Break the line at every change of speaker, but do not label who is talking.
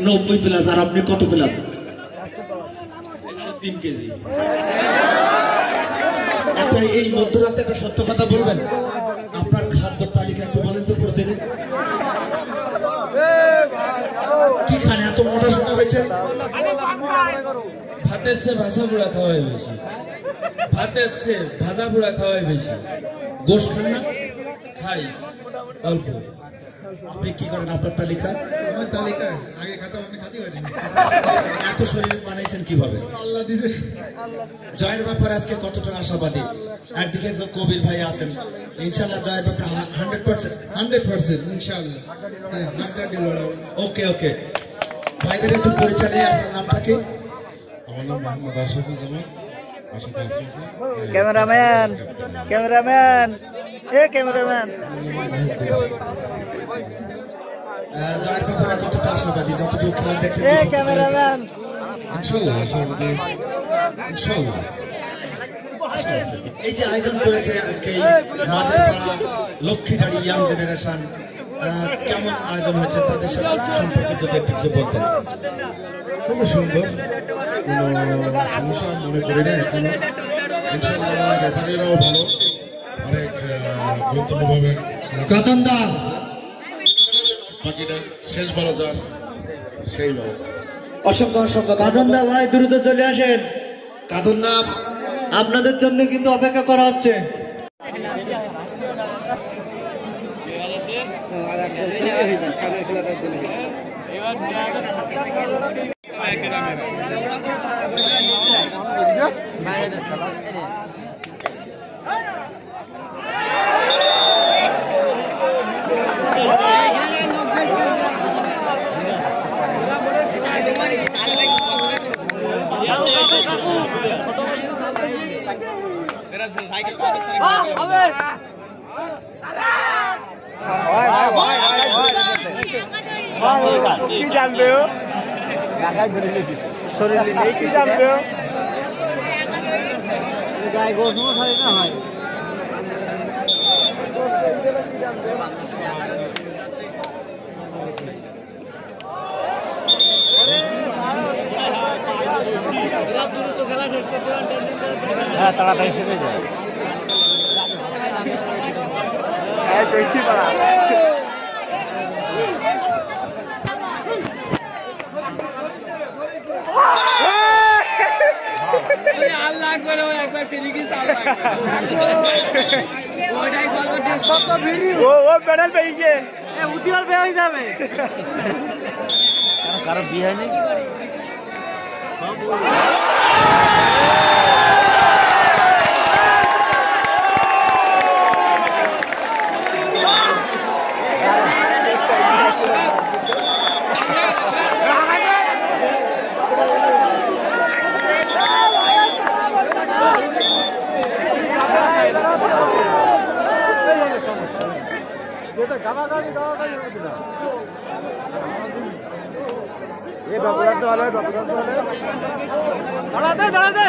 90 plus. আর আপনি কত plus?
103 KG.
একটা এই মধ্যরাতে একটা সত্য কথা বলবেন, আপনার খাদ্য তালিকা একটু বলেন তো প্রতিদিন কি খান? এত মোটা সোটা হয়েছে।
ভাতের চেয়ে ভাজা পোড়া খাওয়াই বেশি, ভাতের চেয়ে ভাজা পোড়া খাওয়াই বেশি।
গোশ খান না?
খাই অল্প।
আপনি কি করেন আপনার তালিকা?
আমার তালিকা আগে খাতাম, আপনি খাতি হয়নি।
এত শরীর বানাইছেন কিভাবে?
আল্লাহ দিছে।
জয়ের ব্যাপারে আজকে কতটা আশাবাদী? একদিকে তো কবির ভাই আছেন, ইনশাল্লাহ জয়ের ব্যাপারে 100%।
100% ইনশাআল্লাহ। হ্যাঁ, 100
ওকে ওকে। ভাইদের একটু পরিচয় নিয়ে, আপনার নামটা কি?
আমার নাম Mohammad Ashraful Zaman.
Cameraman, cameraman, cameraman.
জয়ের ব্যাপারে কতটা আশাবাদী? যতটুকু খেলা দেখছেন
ক্যামেরাম্যান।
ইনশাআল্লাহ আশাবাদী, ইনশাআল্লাহ।
এই যে আয়োজন করেছে আজকে মাঝের পাড়া লক্ষ্মীবাড়ি ইয়াং জেনারেশন, কেমন আয়োজন হয়েছে তাদের সাথে সম্পর্কে যদি একটু কিছু বলতেন।
খুবই সুন্দর, কোনো সমস্যা মনে করি না এখনো। ইনশাআল্লাহ রেফারিরাও ভালো, অনেক গুরুত্বপূর্ণভাবে বাকিটা শেষ বলা যার সেই বল।
অসংখ্য অসংখ্য
কাদন্দা ভাই দ্রুত চলে আসেন,
কাদন্দা
আপনাদের জন্য কিন্তু অপেক্ষা করা হচ্ছে।
কি জানবে শরীর নেই, কি জানবে গায়ে গোস হয় না হয়। হ্যাঁ, তাড়াতাড়ি শুনে যায় বেশি পাড়া। কারো বিয়ে হয়নি। দাঁড়াতে